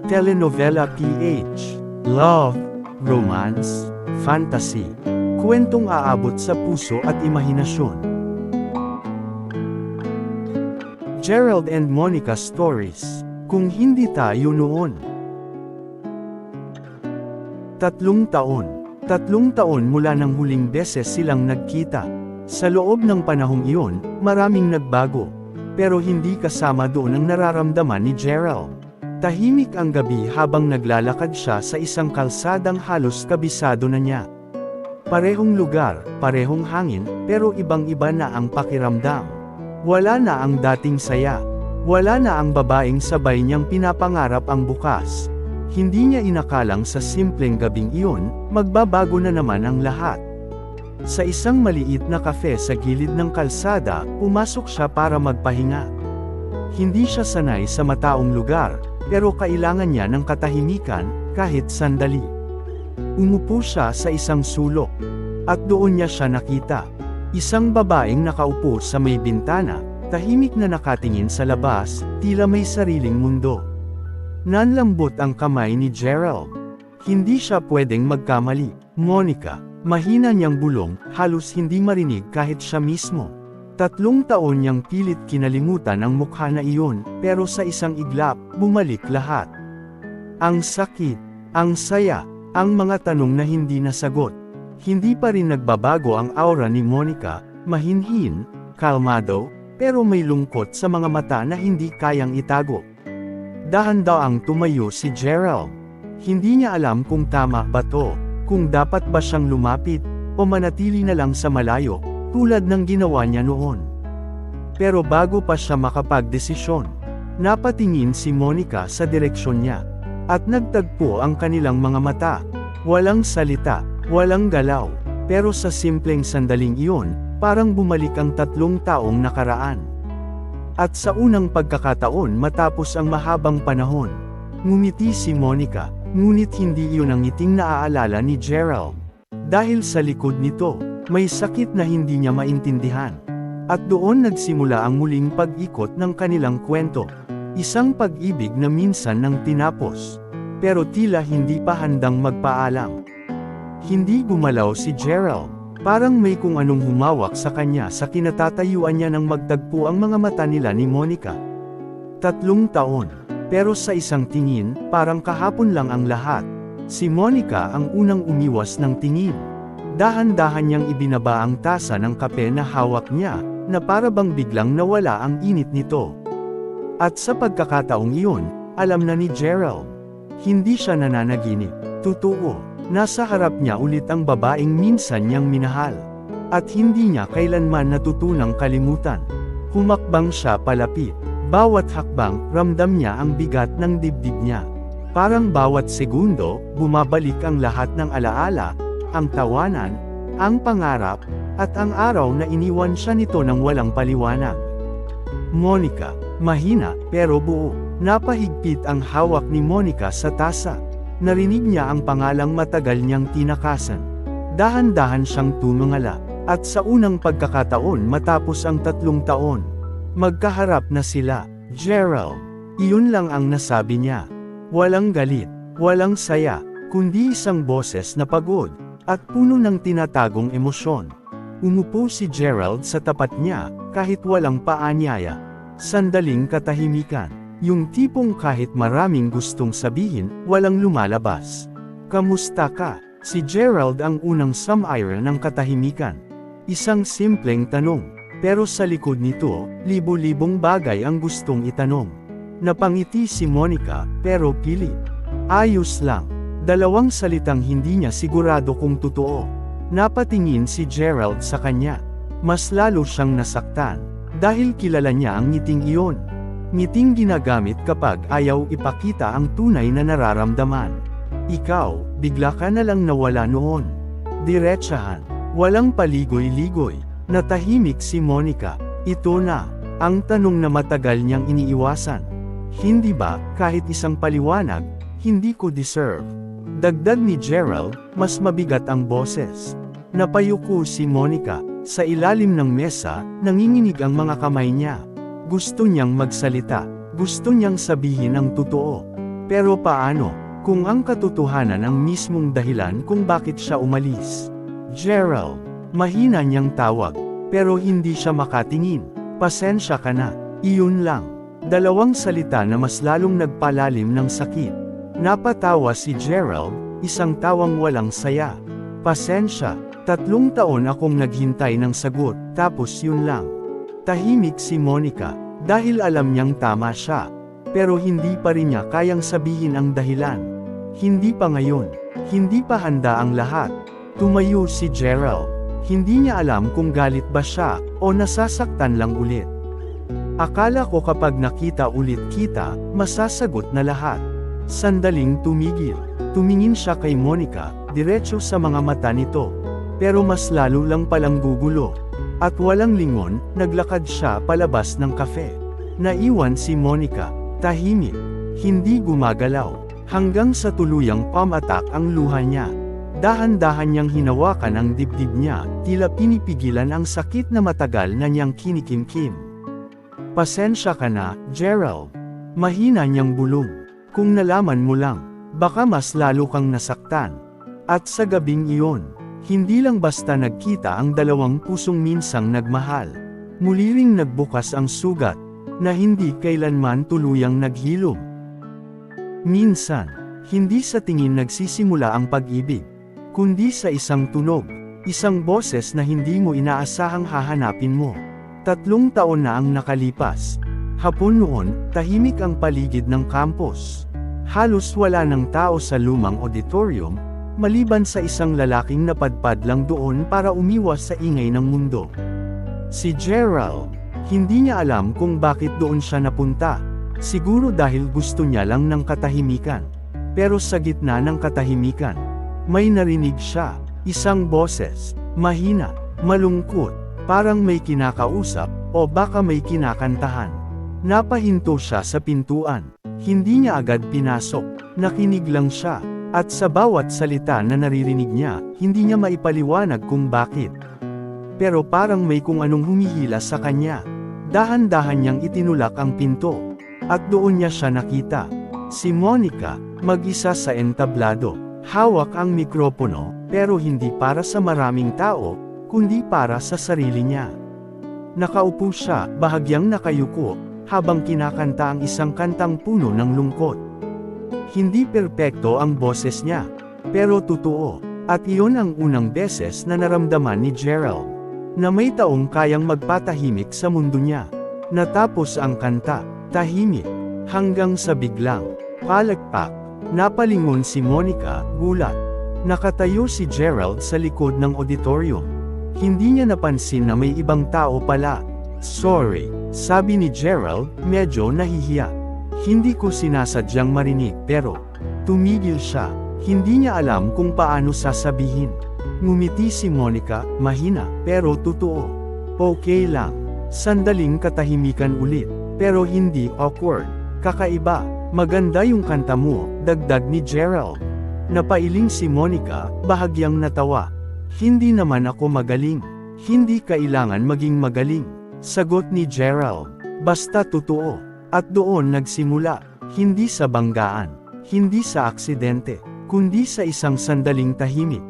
Telenovela PH. Love, romance, fantasy. Kwentong aabot sa puso at imahinasyon. Gerald and Monica Stories. Kung hindi tayo noon. 3 taon. 3 taon mula nang huling beses silang nagkita. Sa loob ng panahong iyon, maraming nagbago. Pero hindi kasama doon ang nararamdaman ni Gerald. Tahimik ang gabi habang naglalakad siya sa isang kalsadang halos kabisado na niya. Parehong lugar, parehong hangin, pero ibang-iba na ang pakiramdam. Wala na ang dating saya. Wala na ang babaeng sabay niyang pinapangarap ang bukas. Hindi niya inakalang sa simpleng gabing iyon, magbabago na naman ang lahat. Sa isang maliit na kafe sa gilid ng kalsada, pumasok siya para magpahinga. Hindi siya sanay sa mataong lugar, pero kailangan niya ng katahimikan, kahit sandali. Umupo siya sa isang sulok. At doon niya siya nakita. Isang babaeng nakaupo sa may bintana, tahimik na nakatingin sa labas, tila may sariling mundo. Nanlambot ang kamay ni Gerald. Hindi siya pwedeng magkamali. Monica, mahina niyang bulong, halos hindi marinig kahit siya mismo. 3 taon niyang pilit kinalimutan ang mukha na iyon, pero sa isang iglap, bumalik lahat. Ang sakit, ang saya, ang mga tanong na hindi nasagot. Hindi pa rin nagbabago ang aura ni Monica, mahinhin, kalmado, pero may lungkot sa mga mata na hindi kayang itago. Dahan-daang tumayo si Gerald. Hindi niya alam kung tama ba to, kung dapat ba siyang lumapit, o manatili na lang sa malayo, tulad ng ginawa niya noon. Pero bago pa siya makapagdesisyon, napatingin si Monica sa direksyon niya, at nagtagpo ang kanilang mga mata. Walang salita, walang galaw, pero sa simpleng sandaling iyon, parang bumalik ang 3 taong nakaraan. At sa unang pagkakataon matapos ang mahabang panahon, ngumiti si Monica, ngunit hindi iyon ang ngiting naaalala ni Gerald. Dahil sa likod nito, may sakit na hindi niya maintindihan. At doon nagsimula ang muling pag-ikot ng kanilang kwento. Isang pag-ibig na minsan nang tinapos. Pero tila hindi pa handang magpaalam. Hindi gumalaw si Gerald. Parang may kung anong humawak sa kanya sa kinatatayuan niya nang magtagpo ang mga mata nila ni Monica. 3 taon. Pero sa isang tingin, parang kahapon lang ang lahat. Si Monica ang unang umiwas ng tingin. Dahan-dahan niyang ibinaba ang tasa ng kape na hawak niya, na para bang biglang nawala ang init nito. At sa pagkakataong iyon, alam na ni Gerald. Hindi siya nananaginip. Totoo, nasa harap niya ulit ang babaeng minsan niyang minahal. At hindi niya kailanman natutunang kalimutan. Humakbang siya palapit. Bawat hakbang, ramdam niya ang bigat ng dibdib niya. Parang bawat segundo, bumabalik ang lahat ng alaala, ang tawanan, ang pangarap, at ang araw na iniwan siya nito ng walang paliwanag. Monica, mahina, pero buo. Napahigpit ang hawak ni Monica sa tasa. Narinig niya ang pangalang matagal niyang tinakasan. Dahan-dahan siyang tumingala, at sa unang pagkakataon matapos ang 3 taon, magkaharap na sila. Gerald, iyon lang ang nasabi niya. Walang galit, walang saya, kundi isang boses na pagod, at puno ng tinatagong emosyon. Umupo si Gerald sa tapat niya, kahit walang paanyaya. Sandaling katahimikan. Yung tipong kahit maraming gustong sabihin, walang lumalabas. Kamusta ka? Si Gerald ang unang sumairal ng katahimikan. Isang simpleng tanong. Pero sa likod nito, libo-libong bagay ang gustong itanong. Napangiti si Monica, pero pilit. Ayos lang. 2 salitang hindi niya sigurado kung totoo. Napatingin si Gerald sa kanya. Mas lalo siyang nasaktan. Dahil kilala niya ang ngiting iyon. Ngiting ginagamit kapag ayaw ipakita ang tunay na nararamdaman. Ikaw, bigla ka na lang nawala noon. Diretsahan. Walang paligoy-ligoy. Natahimik si Monica. Ito na, ang tanong na matagal niyang iniiwasan. Hindi ba, kahit isang paliwanag, hindi ko deserve? Dagdag ni Gerald, mas mabigat ang boses. Napayuko si Monica. Sa ilalim ng mesa, nanginginig ang mga kamay niya. Gusto niyang magsalita. Gusto niyang sabihin ang totoo. Pero paano, kung ang katotohanan ang mismong dahilan kung bakit siya umalis? Gerald, mahina niyang tawag, pero hindi siya makatingin. Pasensya ka na, iyon lang. Dalawang salita na mas lalong nagpalalim ng sakit. Napatawa si Gerald, isang tawang walang saya. Pasensya, 3 taon akong naghintay ng sagot, tapos yun lang. Tahimik si Monica, dahil alam niyang tama siya. Pero hindi pa rin niya kayang sabihin ang dahilan. Hindi pa ngayon, hindi pa handa ang lahat. Tumayo si Gerald. Hindi niya alam kung galit ba siya, o nasasaktan lang ulit. Akala ko kapag nakita ulit kita, masasagot na lahat. Sandaling tumigil. Tumingin siya kay Monica, diretso sa mga mata nito. Pero mas lalo lang palang gugulo. At walang lingon, naglakad siya palabas ng kafe. Naiwan si Monica, tahimik, hindi gumagalaw, hanggang sa tuluyang pamatak ang luha niya. Dahan-dahan niyang hinawakan ang dibdib niya, tila pinipigilan ang sakit na matagal na niyang kinikimkim. Pasensya ka na, Gerald. Mahina niyang bulong. Kung nalaman mo lang, baka mas lalo kang nasaktan. At sa gabing iyon, hindi lang basta nagkita ang dalawang pusong minsang nagmahal. Muli ring nagbukas ang sugat, na hindi kailanman tuluyang naghilom. Minsan, hindi sa tingin nagsisimula ang pag-ibig, kundi sa isang tunog, isang boses na hindi mo inaasahang hahanapin mo. 3 taon na ang nakalipas. Hapon noon, tahimik ang paligid ng campus. Halos wala ng tao sa lumang auditorium, maliban sa isang lalaking napadpad lang doon para umiwas sa ingay ng mundo. Si Gerald. Hindi niya alam kung bakit doon siya napunta. Siguro dahil gusto niya lang ng katahimikan. Pero sa gitna ng katahimikan, may narinig siya, isang boses, mahina, malungkot, parang may kinakausap, o baka may kinakantahan. Napahinto siya sa pintuan. Hindi niya agad pinasok, nakinig lang siya, at sa bawat salita na naririnig niya, hindi niya maipaliwanag kung bakit. Pero parang may kung anong humihila sa kanya. Dahan-dahan niyang itinulak ang pinto. At doon niya siya nakita. Si Monica, mag-isa sa entablado. Hawak ang mikropono, pero hindi para sa maraming tao, kundi para sa sarili niya. Nakaupo siya, bahagyang nakayuko, habang kinakanta ang isang kantang puno ng lungkot. Hindi perpekto ang boses niya, pero totoo. At iyon ang unang beses na naramdaman ni Gerald, na may taong kayang magpatahimik sa mundo niya. Natapos ang kanta, tahimik, hanggang sa biglang palakpak. Napalingon si Monica, gulat. Nakatayo si Gerald sa likod ng auditorium. Hindi niya napansin na may ibang tao pala. Sorry, sabi ni Gerald, medyo nahihiya. Hindi ko sinasadyang marinig, pero tumigil siya. Hindi niya alam kung paano sasabihin. Ngumiti si Monica, mahina, pero totoo. Okay lang. Sandaling katahimikan ulit, pero hindi awkward. Kakaiba, maganda yung kanta mo, dagdag ni Gerald. Napailing si Monica, bahagyang natawa. Hindi naman ako magaling. Hindi kailangan maging magaling, sagot ni Gerald. Basta totoo. At doon nagsimula, hindi sa banggaan, hindi sa aksidente, kundi sa isang sandaling tahimik.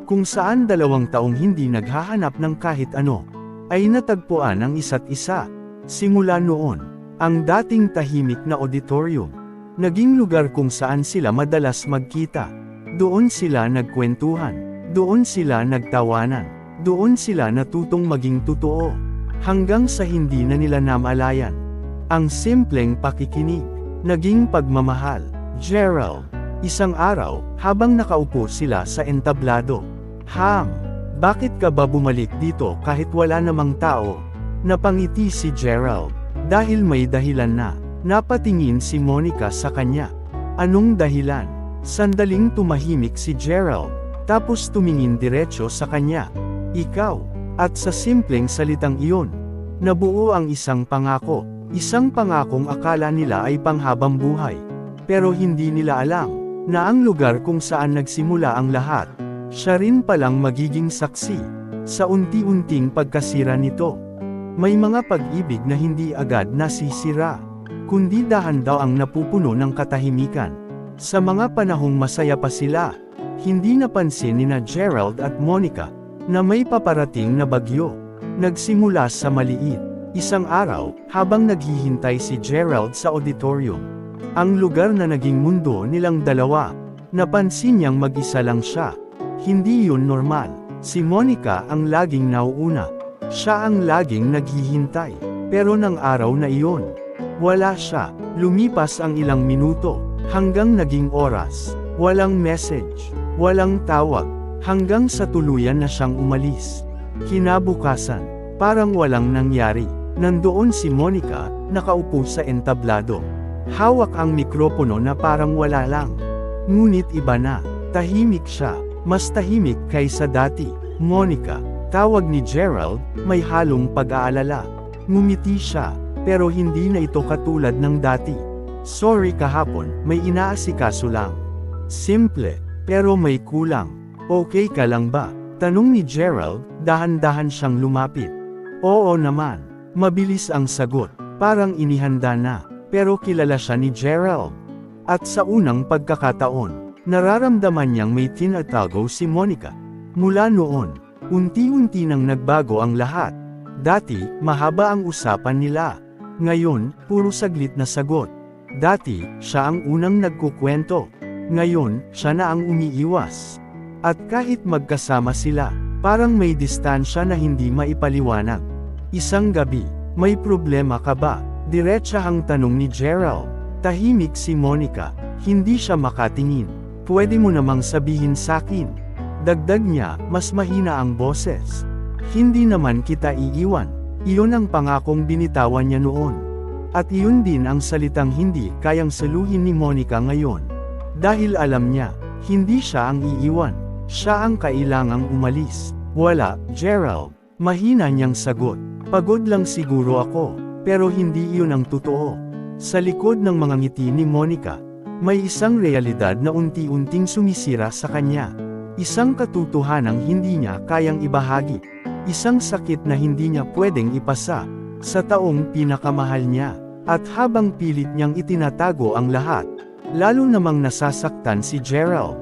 Kung saan 2 taong hindi naghahanap ng kahit ano, ay natagpuan ang isa't isa. Simula noon, ang dating tahimik na auditorium, naging lugar kung saan sila madalas magkita. Doon sila nagkwentuhan, doon sila nagtawanan, doon sila natutong maging totoo, hanggang sa hindi na nila namalayan. Ang simpleng pakikinig, naging pagmamahal. Gerald, isang araw, habang nakaupo sila sa entablado. Bakit ka ba bumalik dito kahit wala namang tao? Napangiti si Gerald. Dahil may dahilan na. Napatingin si Monica sa kanya. Anong dahilan? Sandaling tumahimik si Gerald. Tapos tumingin diretso sa kanya. Ikaw. At sa simpleng salitang iyon, nabuo ang isang pangako. Isang pangakong akala nila ay panghabang buhay. Pero hindi nila alam na ang lugar kung saan nagsimula ang lahat, siya rin palang magiging saksi sa unti-unting pagkasira nito. May mga pag-ibig na hindi agad nasisira, kundi dahan-daw ang napupuno ng katahimikan. Sa mga panahong masaya pa sila, hindi napansin nina Gerald at Monica na may paparating na bagyo. Nagsimula sa maliit. Isang araw, habang naghihintay si Gerald sa auditorium, ang lugar na naging mundo nilang dalawa, napansin niyang mag-isa lang siya. Hindi yun normal. Si Monica ang laging nauuna. Siya ang laging naghihintay. Pero ng araw na iyon, wala siya. Lumipas ang ilang minuto, hanggang naging oras. Walang message, walang tawag, hanggang sa tuluyan na siyang umalis. Kinabukasan, parang walang nangyari. Nandoon si Monica, nakaupo sa entablado. Hawak ang mikropono na parang wala lang. Ngunit iba na, tahimik siya, mas tahimik kaysa dati. Monica, tawag ni Gerald, may halong pag-aalala. Ngumiti siya, pero hindi na ito katulad ng dati. Sorry kahapon, may inaasikaso lang. Simple, pero may kulang. Okay ka lang ba? Tanong ni Gerald, dahan-dahan siyang lumapit. Oo naman. Mabilis ang sagot, parang inihanda na, pero kilala siya ni Gerald. At sa unang pagkakataon, nararamdaman niyang may tinatago si Monica. Mula noon, unti-unti nang nagbago ang lahat. Dati, mahaba ang usapan nila. Ngayon, puro saglit na sagot. Dati, siya ang unang nagkukwento. Ngayon, siya na ang umiiwas. At kahit magkasama sila, parang may distansya na hindi maipaliwanag. Isang gabi, may problema ka ba? Diretsahang tanong ni Gerald. Tahimik si Monica, hindi siya makatingin. Pwede mo namang sabihin sakin. Dagdag niya, mas mahina ang boses. Hindi naman kita iiwan. Iyon ang pangakong binitawan niya noon. At iyon din ang salitang hindi kayang saluhin ni Monica ngayon. Dahil alam niya, hindi siya ang iiwan. Siya ang kailangang umalis. Wala, Gerald. Mahina niyang sagot. Pagod lang siguro ako, pero hindi iyon ang totoo. Sa likod ng mga ngiti ni Monica, may isang realidad na unti-unting sumisira sa kanya. Isang katotohanang hindi niya kayang ibahagi. Isang sakit na hindi niya pwedeng ipasa sa taong pinakamahal niya. At habang pilit niyang itinatago ang lahat, lalo namang nasasaktan si Gerald.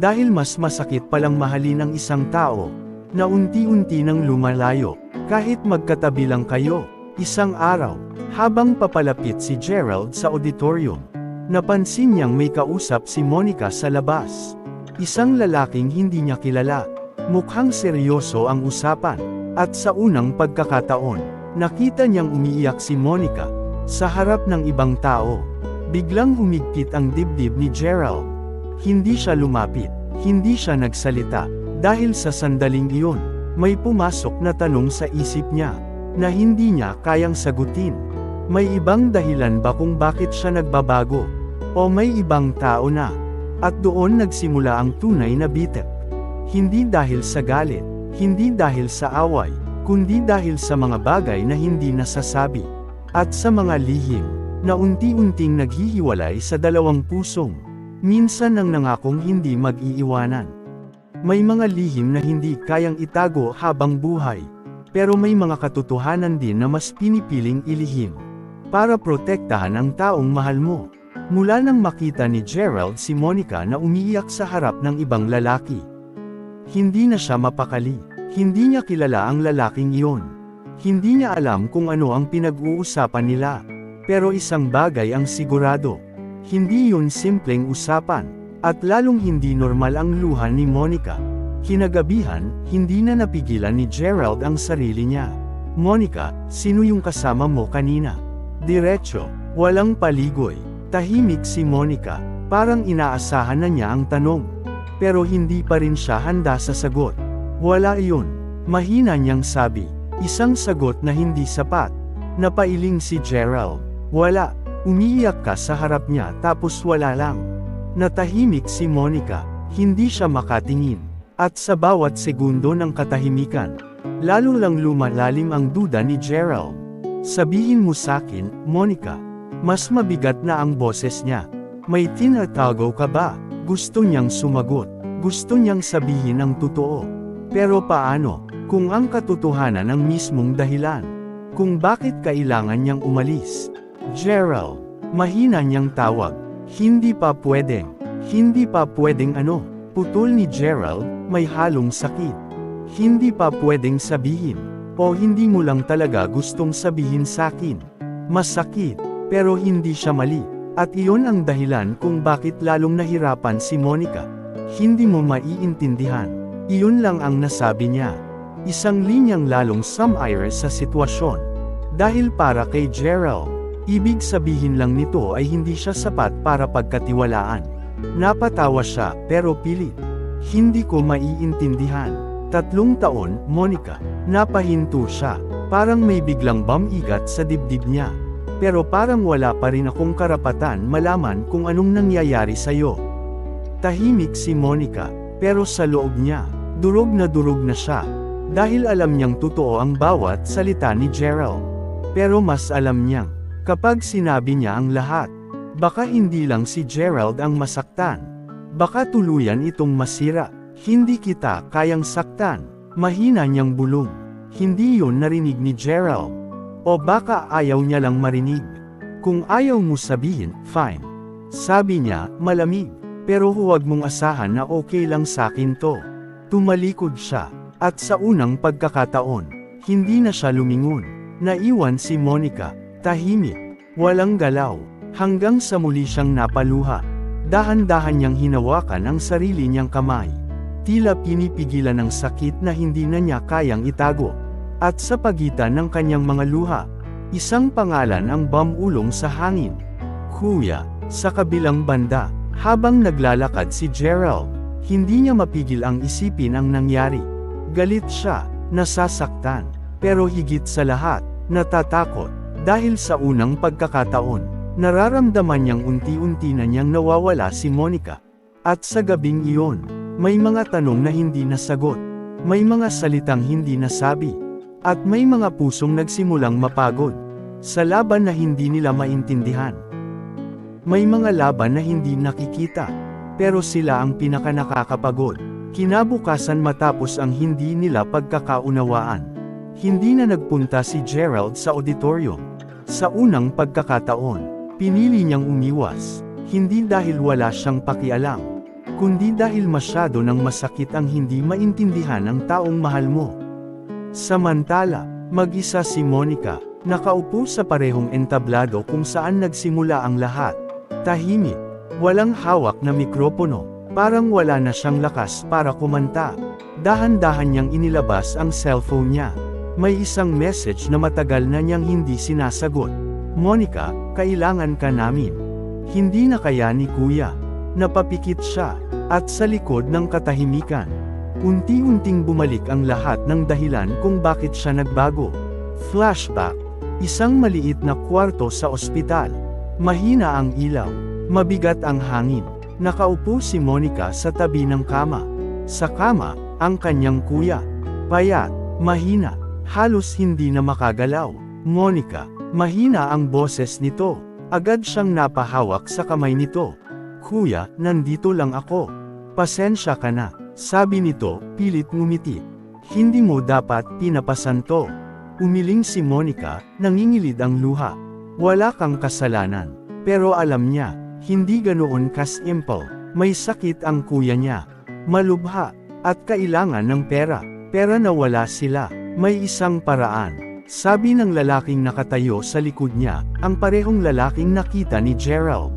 Dahil mas masakit palang mahalin ang isang tao na unti-unti nang lumalayo, kahit magkatabi lang kayo. Isang araw, habang papalapit si Gerald sa auditorium, napansin niyang may kausap si Monica sa labas. Isang lalaking hindi niya kilala. Mukhang seryoso ang usapan, at sa unang pagkakataon, nakita niyang umiiyak si Monica sa harap ng ibang tao. Biglang humigpit ang dibdib ni Gerald. Hindi siya lumapit, hindi siya nagsalita, dahil sa sandaling iyon, may pumasok na tanong sa isip niya, na hindi niya kayang sagutin. May ibang dahilan ba kung bakit siya nagbabago? O may ibang tao na? At doon nagsimula ang tunay na bitak. Hindi dahil sa galit, hindi dahil sa away, kundi dahil sa mga bagay na hindi nasasabi. At sa mga lihim, na unti-unting naghihiwalay sa dalawang pusong, minsan ang nangakong hindi mag-iiwanan. May mga lihim na hindi kayang itago habang buhay, pero may mga katotohanan din na mas pinipiling ilihim, para protektahan ang taong mahal mo. Mula nang makita ni Gerald si Monica na umiiyak sa harap ng ibang lalaki, hindi na siya mapakali. Hindi niya kilala ang lalaking iyon. Hindi niya alam kung ano ang pinag-uusapan nila. Pero isang bagay ang sigurado. Hindi yun simpleng usapan. At lalong hindi normal ang luha ni Monica. Kinagabihan, hindi na napigilan ni Gerald ang sarili niya. Monica, sino yung kasama mo kanina? Diretso, walang paligoy. Tahimik si Monica, parang inaasahan na niya ang tanong. Pero hindi pa rin siya handa sa sagot. Wala iyon. Mahina niyang sabi. Isang sagot na hindi sapat. Napailing si Gerald. Wala. Umiiyak ka sa harap niya tapos wala lang. Natahimik si Monica. Hindi siya makatingin. At sa bawat segundo ng katahimikan, lalo lang lumalalim ang duda ni Gerald. Sabihin mo sakin, Monica. Mas mabigat na ang boses niya. May tinatago ka ba? Gusto niyang sumagot. Gusto niyang sabihin ang totoo. Pero paano, kung ang katotohanan ang mismong dahilan? Kung bakit kailangan niyang umalis? Gerald, mahina niyang tawag. Hindi pa pwedeng. Hindi pa pwedeng putol ni Gerald, may halong sakit. Hindi pa pwedeng sabihin, o hindi mo lang talaga gustong sabihin sakin. Masakit, pero hindi siya mali, at iyon ang dahilan kung bakit lalong nahirapan si Monica. Hindi mo maiintindihan. Iyon lang ang nasabi niya. Isang linyang lalong sumire sa sitwasyon. Dahil para kay Gerald, ibig sabihin lang nito ay hindi siya sapat para pagkatiwalaan. Napatawa siya, pero pilit. Hindi ko maiintindihan. 3 taon, Monica. Napahinto siya. Parang may biglang bumigat sa dibdib niya. Pero parang wala pa rin akong karapatan malaman kung anong nangyayari sa'yo. Tahimik si Monica, pero sa loob niya, durog na siya. Dahil alam niyang totoo ang bawat salita ni Gerald. Pero mas alam niyang, kapag sinabi niya ang lahat, baka hindi lang si Gerald ang masaktan. Baka tuluyan itong masira. Hindi kita kayang saktan. Mahina niyang bulong. Hindi yun narinig ni Gerald. O baka ayaw niya lang marinig. Kung ayaw mo sabihin, fine. Sabi niya, malamig. Pero huwag mong asahan na okay lang sakin to. Tumalikod siya. At sa unang pagkakataon, hindi na siya lumingon. Naiwan si Monica, tahimik, walang galaw, hanggang sa muli siyang napaluha. Dahan-dahan niyang hinawakan ang sarili niyang kamay. Tila pinipigilan ng sakit na hindi na niya kayang itago. At sa pagitan ng kanyang mga luha, isang pangalan ang bumulong sa hangin. Kuya, sa kabilang banda, habang naglalakad si Gerald, hindi niya mapigil ang isipin ang nangyari. Galit siya, nasasaktan, pero higit sa lahat, natatakot. Dahil sa unang pagkakataon, nararamdaman niyang unti-unti na niyang nawawala si Monica. At sa gabing iyon, may mga tanong na hindi nasagot, may mga salitang hindi nasabi. At may mga pusong nagsimulang mapagod. Sa laban na hindi nila maintindihan. May mga laban na hindi nakikita. Pero sila ang pinakanakakapagod. Kinabukasan matapos ang hindi nila pagkakaunawaan. Hindi na nagpunta si Gerald sa auditorium. Sa unang pagkakataon, pinili niyang umiwas. Hindi dahil wala siyang pakialam. Kundi dahil masyado nang masakit ang hindi maintindihan ng taong mahal mo. Samantala, mag-isa si Monica, nakaupo sa parehong entablado kung saan nagsimula ang lahat. Tahimik, walang hawak na mikropono, parang wala na siyang lakas para kumanta. Dahan-dahan niyang inilabas ang cellphone niya. May isang message na matagal na niyang hindi sinasagot. Monica, kailangan ka namin. Hindi na kaya ni Kuya. Napapikit siya, at sa likod ng katahimikan, unti-unting bumalik ang lahat ng dahilan kung bakit siya nagbago. Flashback. Isang maliit na kwarto sa ospital. Mahina ang ilaw. Mabigat ang hangin. Nakaupo si Monica sa tabi ng kama. Sa kama, ang kanyang kuya. Payat, mahina, halos hindi na makagalaw. Monica, mahina ang boses nito. Agad siyang napahawak sa kamay nito. Kuya, nandito lang ako. Pasensya ka na. Sabi nito, pilit ngumiti. Hindi mo dapat pinapasan to. Umiling si Monica, nangingilid ang luha. Wala kang kasalanan. Pero alam niya, hindi ganoon ka-simple. May sakit ang kuya niya. Malubha, at kailangan ng pera. Pera na wala sila. May isang paraan. Sabi ng lalaking nakatayo sa likod niya, ang parehong lalaking nakita ni Gerald.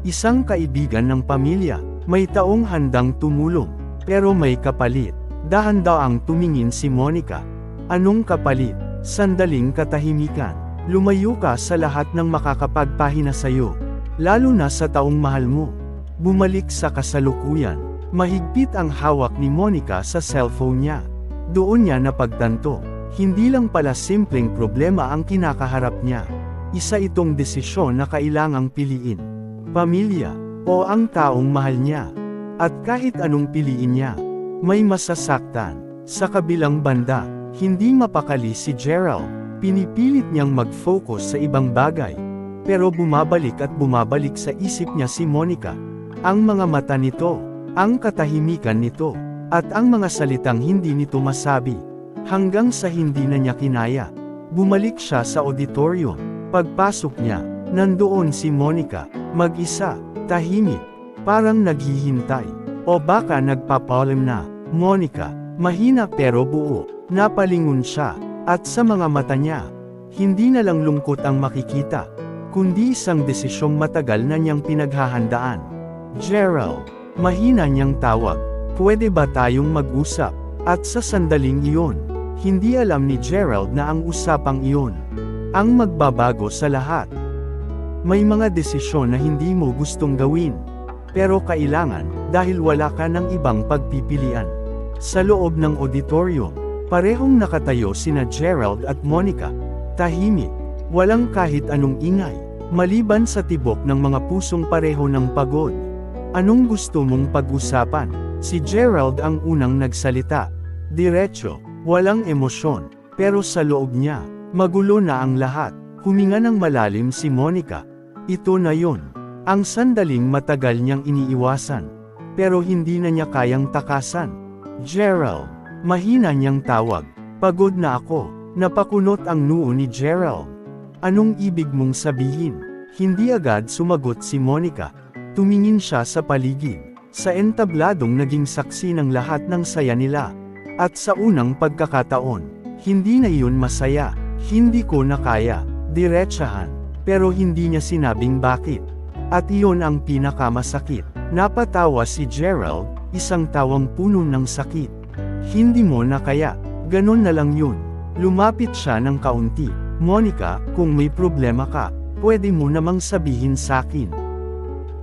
Isang kaibigan ng pamilya, may taong handang tumulong. Pero may kapalit. Dahan-daang tumingin si Monica. Anong kapalit? Sandaling katahimikan. Lumayo ka sa lahat ng makakapagpahina sayo. Lalo na sa taong mahal mo. Bumalik sa kasalukuyan. Mahigpit ang hawak ni Monica sa cellphone niya. Doon niya napagtanto. Hindi lang pala simpleng problema ang kinakaharap niya. Isa itong desisyon na kailangang piliin. Pamilya, o ang taong mahal niya. At kahit anong piliin niya, may masasaktan. Sa kabilang banda, hindi mapakali si Gerald. Pinipilit niyang mag-focus sa ibang bagay. Pero bumabalik at bumabalik sa isip niya si Monica. Ang mga mata nito, ang katahimikan nito, at ang mga salitang hindi nito masabi. Hanggang sa hindi na niya kinaya. Bumalik siya sa auditorium. Pagpasok niya, nandoon si Monica, mag-isa, tahimik. Parang naghihintay. O baka nagpapalim na. Monica, mahina pero buo. Napalingon siya. At sa mga mata niya, hindi na lang lungkot ang makikita, kundi isang desisyong matagal na niyang pinaghahandaan. Gerald, mahina niyang tawag. Pwede ba tayong mag-usap? At sa sandaling iyon, hindi alam ni Gerald na ang usapang iyon ang magbabago sa lahat. May mga desisyon na hindi mo gustong gawin, pero kailangan dahil wala ka ng ibang pagpipilian. Sa loob ng auditorium, parehong nakatayo sina Gerald at Monica, tahimik, walang kahit anong ingay, maliban sa tibok ng mga pusong pareho ng pagod. Anong gusto mong pag-usapan? Si Gerald ang unang nagsalita. Diretso, walang emosyon, pero sa loob niya, magulo na ang lahat. Huminga ng malalim si Monica. Ito na yun. Ang sandaling matagal niyang iniiwasan. Pero hindi na niya kayang takasan. Gerald, mahina niyang tawag. Pagod na ako. Napakunot ang noo ni Gerald. Anong ibig mong sabihin? Hindi agad sumagot si Monica. Tumingin siya sa paligid. Sa entabladong naging saksi ng lahat ng saya nila. At sa unang pagkakataon, hindi na iyon masaya. Hindi ko na kaya, diretsahan. Pero hindi niya sinabing bakit. At iyon ang pinakamasakit. Napatawa si Gerald, isang tawang puno ng sakit. Hindi mo na kaya, ganun na lang yun. Lumapit siya ng kaunti. Monica, kung may problema ka, pwede mo namang sabihin sakin.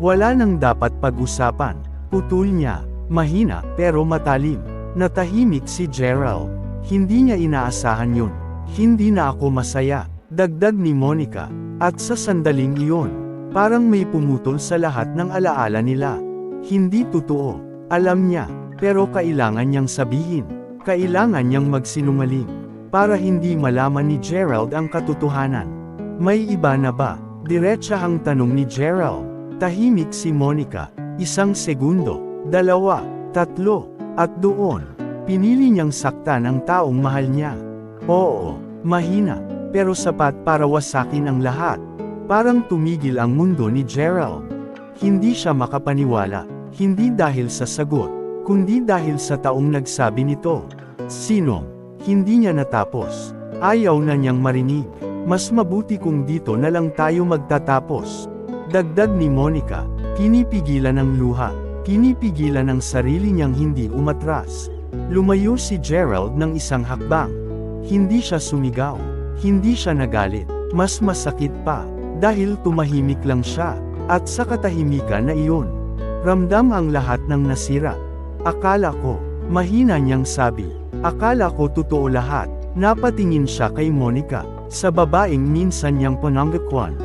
Wala nang dapat pag-usapan. Putol niya, mahina pero matalim. Natahimik si Gerald. Hindi niya inaasahan yun. Hindi na ako masaya, dagdag ni Monica. At sa sandaling iyon, parang may pumutol sa lahat ng alaala nila. Hindi totoo. Alam niya, pero kailangan niyang sabihin. Kailangan niyang magsinungaling. Para hindi malaman ni Gerald ang katotohanan. May iba na ba? Diretsahang tanong ni Gerald. Tahimik si Monica. Isang segundo, 2, 3, at doon, pinili niyang saktan ang taong mahal niya. Oo, mahina, pero sapat para wasakin ang lahat. Parang tumigil ang mundo ni Gerald. Hindi siya makapaniwala, hindi dahil sa sagot, kundi dahil sa taong nagsabi nito. Sino? Hindi niya natapos. Ayaw na niyang marinig. Mas mabuti kung dito na lang tayo magtatapos. Dagdag ni Monica. Pinipigilan ng luha, pinipigilan ng sarili niyang hindi umatras. Lumayo si Gerald ng isang hakbang. Hindi siya sumigaw, hindi siya nagalit, mas masakit pa, dahil tumahimik lang siya, at sa katahimikan na iyon, ramdam ang lahat ng nasira. Akala ko, mahina niyang sabi, akala ko totoo lahat. Napatingin siya kay Monica, sa babaeng minsan niyang pananggakwan.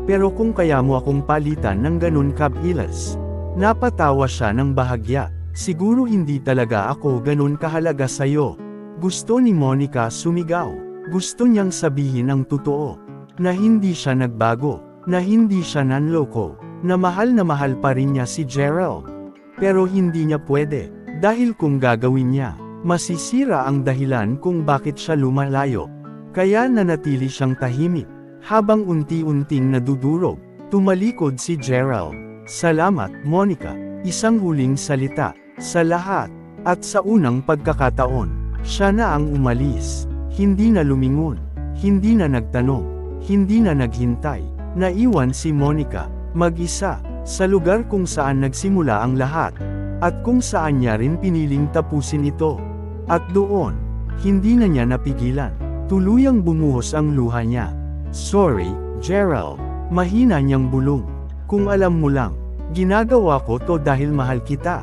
Pero kung kaya mo akong palitan ng ganun kabilas. Napatawa siya ng bahagya. Siguro hindi talaga ako ganun kahalaga sa'yo. Gusto ni Monica sumigaw. Gusto niyang sabihin ang totoo. Na hindi siya nagbago. Na hindi siya nanloko. Na mahal pa rin niya si Gerald. Pero hindi niya pwede. Dahil kung gagawin niya, masisira ang dahilan kung bakit siya lumalayo. Kaya nanatili siyang tahimik. Habang unti-unting nadudurog, tumalikod si Gerald. Salamat, Monica. Isang huling salita. Sa lahat. At sa unang pagkakataon, siya na ang umalis. Hindi na lumingon. Hindi na nagtanong. Hindi na naghintay. Naiwan si Monica, mag-isa, sa lugar kung saan nagsimula ang lahat. At kung saan niya rin piniling tapusin ito. At doon, hindi na niya napigilan. Tuluyang bumuhos ang luha niya. Sorry, Gerald. Mahina niyang bulong. Kung alam mo lang, ginagawa ko to dahil mahal kita.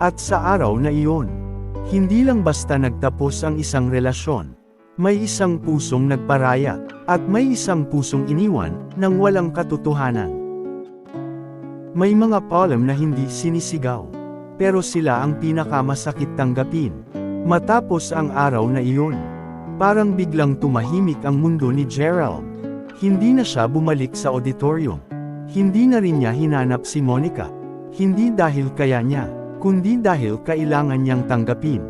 At sa araw na iyon, hindi lang basta nagtapos ang isang relasyon. May isang pusong nagparaya, at may isang pusong iniwan, nang walang katotohanan. May mga palm na hindi sinisigaw. Pero sila ang pinakamasakit tanggapin. Matapos ang araw na iyon, parang biglang tumahimik ang mundo ni Gerald. Hindi na siya bumalik sa auditorium. Hindi na rin niya hinanap si Monica. Hindi dahil kaya niya, kundi dahil kailangan niyang tanggapin.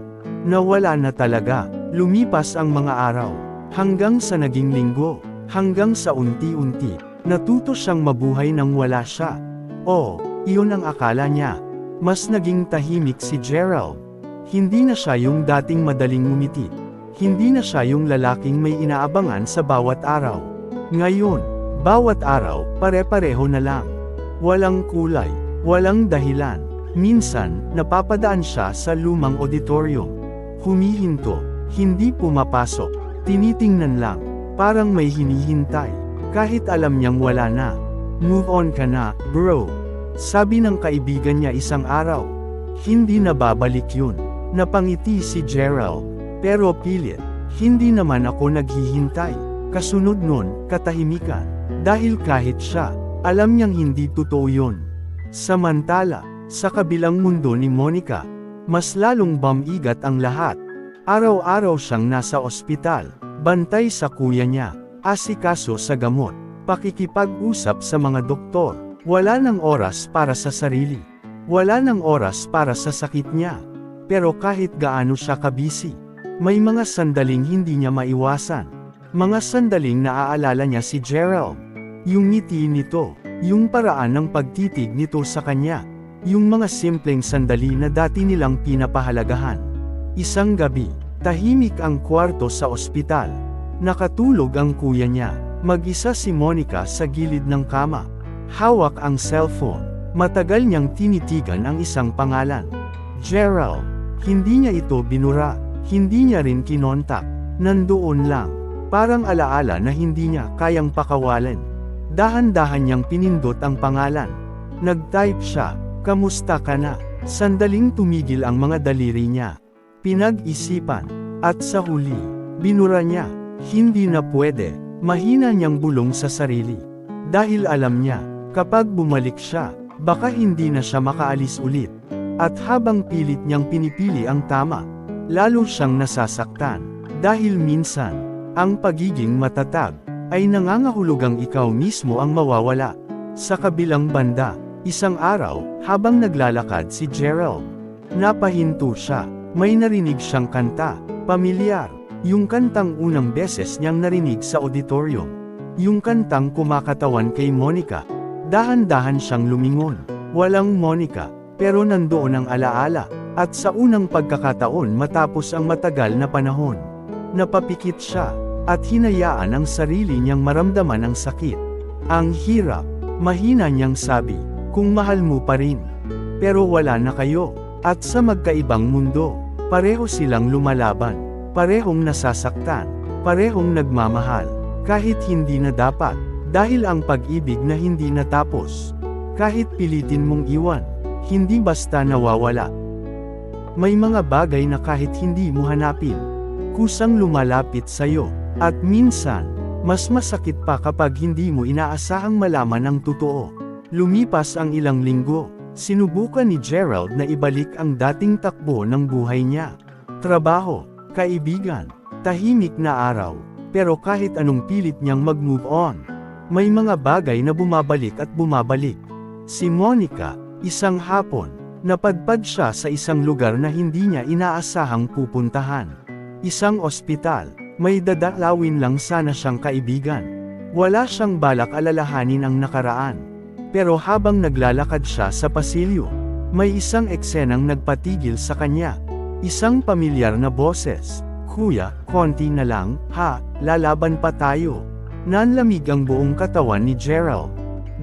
Nawala na talaga, lumipas ang mga araw. Hanggang sa naging linggo, hanggang sa unti-unti, natuto siyang mabuhay nang wala siya. Oh, Iyon ang akala niya. Mas naging tahimik si Gerald. Hindi na siya yung dating madaling ngumiti. Hindi na siya yung lalaking may inaabangan sa bawat araw. Ngayon, bawat araw, pare-pareho na lang. Walang kulay, walang dahilan. Minsan, napapadaan siya sa lumang auditorium. Humihinto, hindi pumapasok. Tinitingnan lang, parang may hinihintay. Kahit alam niyang wala na. Move on ka na, bro. Sabi ng kaibigan niya isang araw. Hindi na babalik yun. Napangiti si Gerald. Pero pilit. Hindi naman ako naghihintay. Kasunod nun, katahimikan. Dahil kahit siya, alam niyang hindi totoo yun. Samantala, sa kabilang mundo ni Monica, mas lalong bumigat ang lahat. Araw-araw siyang nasa ospital, bantay sa kuya niya, asikaso sa gamot, pakikipag-usap sa mga doktor. Wala nang oras para sa sarili. Wala nang oras para sa sakit niya. Pero kahit gaano siya kabisi, may mga sandaling hindi niya maiwasan. Mga sandaling naaalala niya si Gerald. Yung ngiti nito, yung paraan ng pagtitig nito sa kanya, yung mga simpleng sandali na dati nilang pinapahalagahan. Isang gabi, tahimik ang kwarto sa ospital. Nakatulog ang kuya niya, mag-isa si Monica sa gilid ng kama. Hawak ang cellphone. Matagal niyang tinitigan ang isang pangalan. Gerald. Hindi niya ito binura. Hindi niya rin kinontak. Nandoon lang. Parang alaala na hindi niya kayang pakawalan. Dahan-dahan niyang pinindot ang pangalan. Nag-type siya. Kamusta ka na? Sandaling tumigil ang mga daliri niya. Pinag-isipan. At sa huli, binura niya. Hindi na pwede. Mahina niyang bulong sa sarili. Dahil alam niya, kapag bumalik siya, baka hindi na siya makaalis ulit. At habang pilit niyang pinipili ang tama, lalo siyang nasasaktan. Dahil minsan, ang pagiging matatag, ay nangangahulugang ikaw mismo ang mawawala. Sa kabilang banda, isang araw, habang naglalakad si Gerald, napahinto siya. May narinig siyang kanta, pamilyar. Yung kantang unang beses niyang narinig sa auditorium. Yung kantang kumakatawan kay Monica. Dahan-dahan siyang lumingon. Walang Monica, pero nandoon ang alaala. At sa unang pagkakataon matapos ang matagal na panahon, napapikit siya, at hinayaan ang sarili niyang maramdaman ang sakit. Ang hirap, mahina niyang sabi, kung mahal mo pa rin. Pero wala na kayo, at sa magkaibang mundo, pareho silang lumalaban, parehong nasasaktan, parehong nagmamahal. Kahit hindi na dapat, dahil ang pag-ibig na hindi natapos. Kahit pilitin mong iwan, hindi basta nawawala. May mga bagay na kahit hindi mo hanapin, kusang lumalapit sa'yo, at minsan, mas masakit pa kapag hindi mo inaasahang malaman ang totoo. Lumipas ang ilang linggo, sinubukan ni Gerald na ibalik ang dating takbo ng buhay niya. Trabaho, kaibigan, tahimik na araw. Pero kahit anong pilit niyang mag-move on, may mga bagay na bumabalik at bumabalik. Si Monica, isang hapon, napadpad siya sa isang lugar na hindi niya inaasahang pupuntahan. Isang ospital, may dadalawin lang sana siyang kaibigan. Wala siyang balak alalahanin ang nakaraan. Pero habang naglalakad siya sa pasilyo, may isang eksenang nagpatigil sa kanya. Isang pamilyar na boses. Kuya, konti na lang, ha, lalaban pa tayo. Nanlamig ang buong katawan ni Gerald.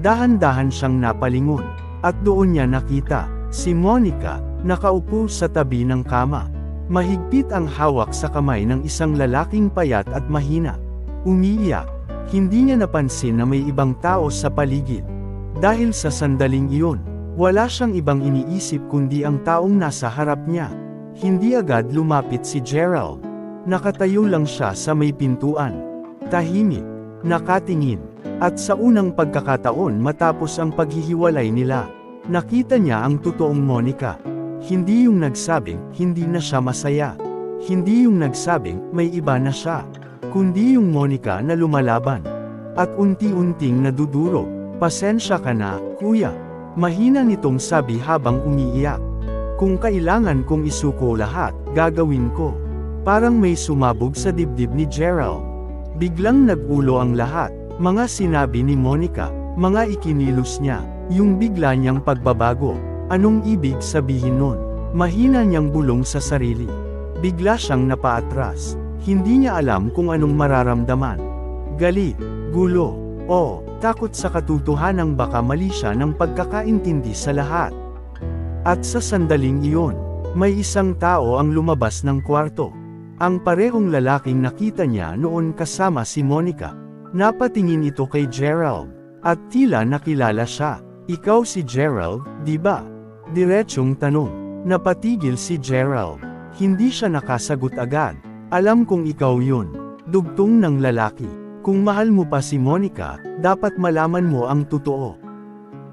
Dahan-dahan siyang napalingon, at doon niya nakita, si Monica, nakaupo sa tabi ng kama. Mahigpit ang hawak sa kamay ng isang lalaking payat at mahina. Umiiyak, hindi niya napansin na may ibang tao sa paligid. Dahil sa sandaling iyon, wala siyang ibang iniisip kundi ang taong nasa harap niya. Hindi agad lumapit si Gerald. Nakatayo lang siya sa may pintuan. Tahimik, nakatingin. At sa unang pagkakataon matapos ang paghihiwalay nila, nakita niya ang totoong Monica. Hindi yung nagsabing, hindi na siya masaya. Hindi yung nagsabing, may iba na siya. Kundi yung Monica na lumalaban. At unti-unting nadudurog. Pasensya ka na, kuya. Mahina nitong sabi habang umiiyak. Kung kailangan kong isuko lahat, gagawin ko. Parang may sumabog sa dibdib ni Gerald. Biglang nagulo ang lahat, mga sinabi ni Monica, mga ikinilos niya. Yung bigla niyang pagbabago, anong ibig sabihin nun? Mahina niyang bulong sa sarili. Bigla siyang napaatras. Hindi niya alam kung anong mararamdaman. Galit, gulo, o takot sa katotohanang baka mali siya ng pagkakaintindi sa lahat. At sa sandaling iyon, may isang tao ang lumabas ng kwarto. Ang parehong lalaking nakita niya noon kasama si Monica. Napatingin ito kay Gerald, at tila nakilala siya. Ikaw si Gerald, di ba? Diretsyong tanong. Napatigil si Gerald. Hindi siya nakasagot agad. Alam kong ikaw yun. Dugtong ng lalaki. Kung mahal mo pa si Monica, dapat malaman mo ang totoo.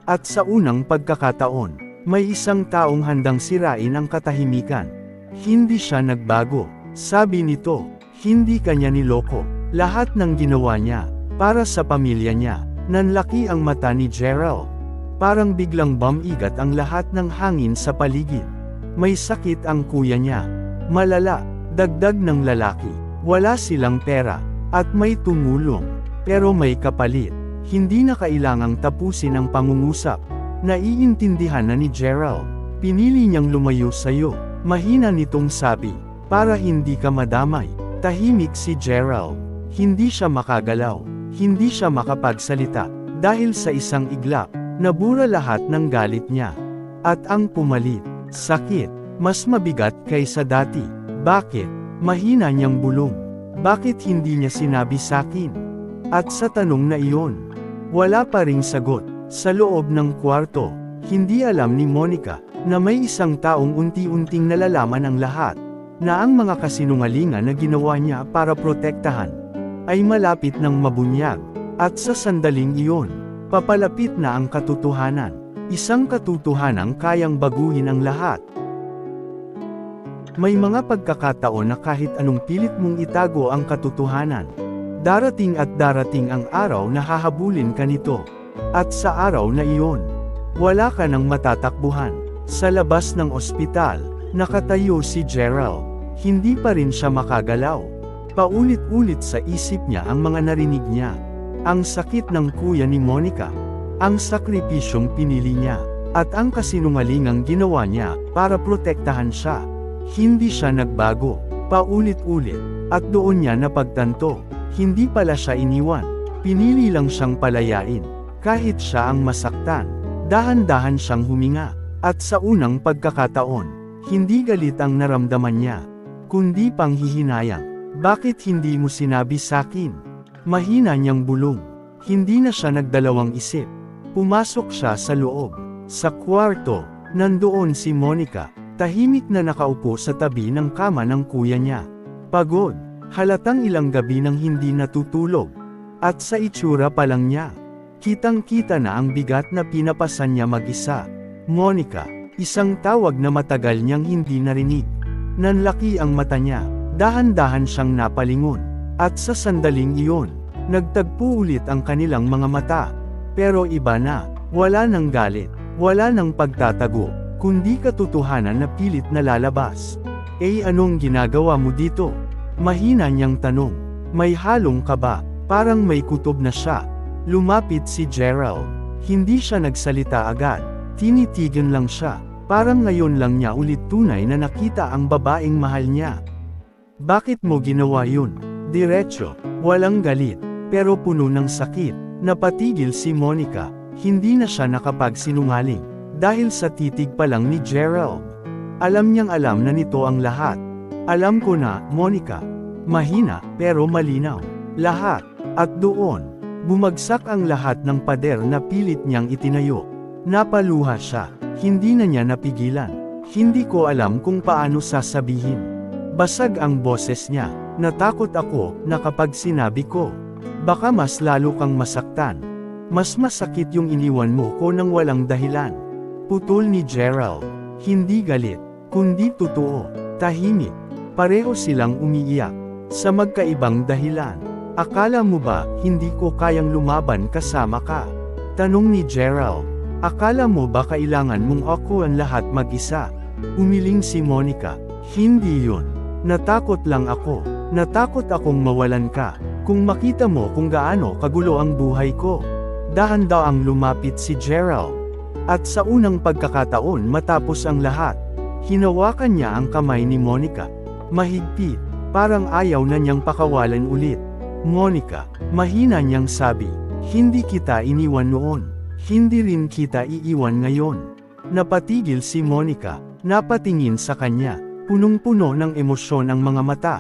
At sa unang pagkakataon, may isang taong handang sirain ang katahimikan. Hindi siya nagbago. Sabi nito, hindi kanya niloko. Lahat ng ginawa niya, para sa pamilya niya. Nanlaki ang mata ni Gerald. Parang biglang bumigat ang lahat ng hangin sa paligid. May sakit ang kuya niya. Malala, dagdag ng lalaki. Wala silang pera, at may tumulong. Pero may kapalit. Hindi na kailangang tapusin ang pangungusap. Naiintindihan na ni Gerald. Pinili niyang lumayo sa'yo. Mahina nitong sabi. Para hindi ka madamay. Tahimik si Gerald. Hindi siya makagalaw. Hindi siya makapagsalita. Dahil sa isang iglap, nabura lahat ng galit niya. At ang pumalit, sakit, mas mabigat kaysa dati. Bakit? Mahina niyang bulong. Bakit hindi niya sinabi sakin? At sa tanong na iyon, wala pa ring sagot. Sa loob ng kwarto, hindi alam ni Monica, na may isang taong unti-unting nalalaman ang lahat, na ang mga kasinungalingan na ginawa niya para protektahan, ay malapit ng mabunyag. At sa sandaling iyon, papalapit na ang katotohanan. Isang katotohanang kayang baguhin ang lahat. May mga pagkakataon na kahit anong pilit mong itago ang katotohanan, darating at darating ang araw na hahabulin ka nito. At sa araw na iyon, wala ka nang matatakbuhan. Sa labas ng ospital, nakatayo si Gerald. Hindi pa rin siya makagalaw. Paulit-ulit sa isip niya ang mga narinig niya. Ang sakit ng kuya ni Monica, ang sakripisyong pinili niya, at ang kasinungalingang ginawa niya para protektahan siya. Hindi siya nagbago, paulit-ulit, at doon niya napagtanto, hindi pala siya iniwan, pinili lang siyang palayain. Kahit siya ang masaktan, dahan-dahan siyang huminga, at sa unang pagkakataon, hindi galit ang naramdaman niya, kundi panghihinayang. Bakit hindi mo sinabi sakin? Mahina niyang bulong. Hindi na siya nagdalawang isip. Pumasok siya sa loob. Sa kwarto, nandoon si Monica. Tahimik na nakaupo sa tabi ng kama ng kuya niya. Pagod, halatang ilang gabi nang hindi natutulog. At sa itsura pa lang niya, kitang-kita na ang bigat na pinapasan niya mag-isa. Monica, isang tawag na matagal niyang hindi narinig. Nanlaki ang mata niya, dahan-dahan siyang napalingon. At sa sandaling iyon, nagtagpo ulit ang kanilang mga mata. Pero iba na, wala nang galit, wala nang pagtatago, kundi katotohanan na pilit na lalabas. Anong ginagawa mo dito? Mahina niyang tanong. May halong kaba, parang may kutob na siya. Lumapit si Gerald. Hindi siya nagsalita agad. Tinitigan lang siya. Parang ngayon lang niya ulit tunay na nakita ang babaeng mahal niya. Bakit mo ginawa yun? Diretso, walang galit, pero puno ng sakit. Napatigil si Monica. Hindi na siya nakapagsinungaling. Dahil sa titig pa lang ni Gerald. Alam niyang alam na nito ang lahat. Alam ko na, Monica. Mahina, pero malinaw. Lahat. At doon, bumagsak ang lahat ng pader na pilit niyang itinayo. Napaluha siya. Hindi na niya napigilan. Hindi ko alam kung paano sasabihin. Basag ang boses niya. Natakot ako na kapag sinabi ko, baka mas lalo kang masaktan. Mas masakit yung iniwan mo ko nang walang dahilan. Putol ni Gerald. Hindi galit, kundi totoo. Tahimik. Pareho silang umiiyak. Sa magkaibang dahilan. Akala mo ba, hindi ko kayang lumaban kasama ka? Tanong ni Gerald. Akala mo ba kailangan mong ako ang lahat mag-isa? Umiling si Monica. Hindi yun. Natakot lang ako. Natakot akong mawalan ka. Kung makita mo kung gaano kagulo ang buhay ko. Dahan-daang lumapit si Gerald. At sa unang pagkakataon matapos ang lahat, hinawakan niya ang kamay ni Monica. Mahigpit, parang ayaw na niyang pakawalan ulit. Monica, mahina niyang sabi, hindi kita iniwan noon. Hindi rin kita iiwan ngayon. Napatigil si Monica, napatingin sa kanya, punong-puno ng emosyon ang mga mata.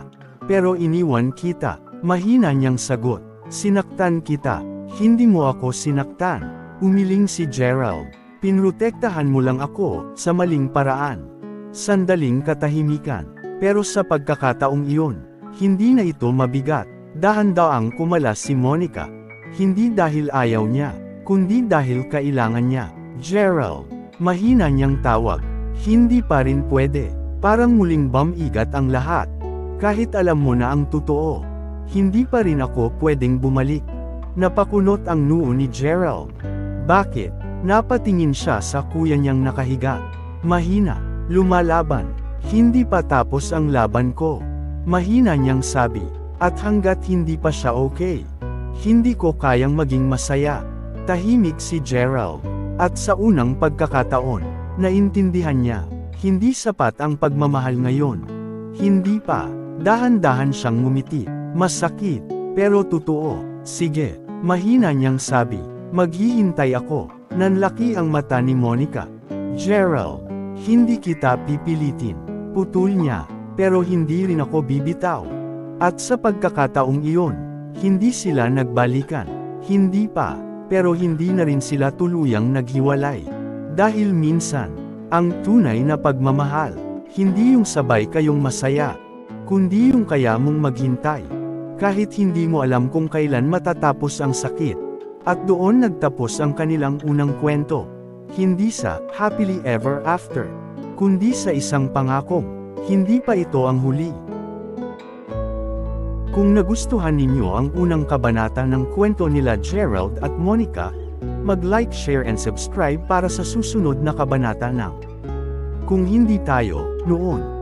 Pero iniwan kita, mahina niyang sagot. Sinaktan kita, hindi mo ako sinaktan. Umiling si Gerald. Pinrotektahan mo lang ako, sa maling paraan. Sandaling katahimikan. Pero sa pagkakataong iyon, hindi na ito mabigat. Dahan-daang kumalas si Monica. Hindi dahil ayaw niya, kundi dahil kailangan niya. Gerald, mahina niyang tawag. Hindi pa rin pwede. Parang muling bamigat ang lahat. Kahit alam mo na ang totoo, hindi pa rin ako pwedeng bumalik. Napakunot ang noo ni Gerald. Bakit? Napatingin siya sa kuya niyang nakahiga. Mahina, lumalaban. Hindi pa tapos ang laban ko. Mahina niyang sabi. At hanggat hindi pa siya okay, hindi ko kayang maging masaya. Tahimik si Gerald. At sa unang pagkakataon, naintindihan niya, hindi sapat ang pagmamahal ngayon. Hindi pa. Dahan-dahan siyang ngumiti. Masakit, pero totoo. Sige, mahina niyang sabi. Maghihintay ako. Nanlaki ang mata ni Monica. Gerald, hindi kita pipilitin. Putol niya, pero hindi rin ako bibitaw. At sa pagkakataong iyon, hindi sila nagbalikan. Hindi pa, pero hindi na rin sila tuluyang naghiwalay. Dahil minsan, ang tunay na pagmamahal, hindi yung sabay kayong masaya, kundi yung kaya mong maghintay. Kahit hindi mo alam kung kailan matatapos ang sakit. At doon nagtapos ang kanilang unang kwento. Hindi sa happily ever after, kundi sa isang pangakong, hindi pa ito ang huli. Kung nagustuhan ninyo ang unang kabanata ng kwento nila Gerald at Monica, mag-like, share and subscribe para sa susunod na kabanata ng Kung Hindi Tayo, Noon.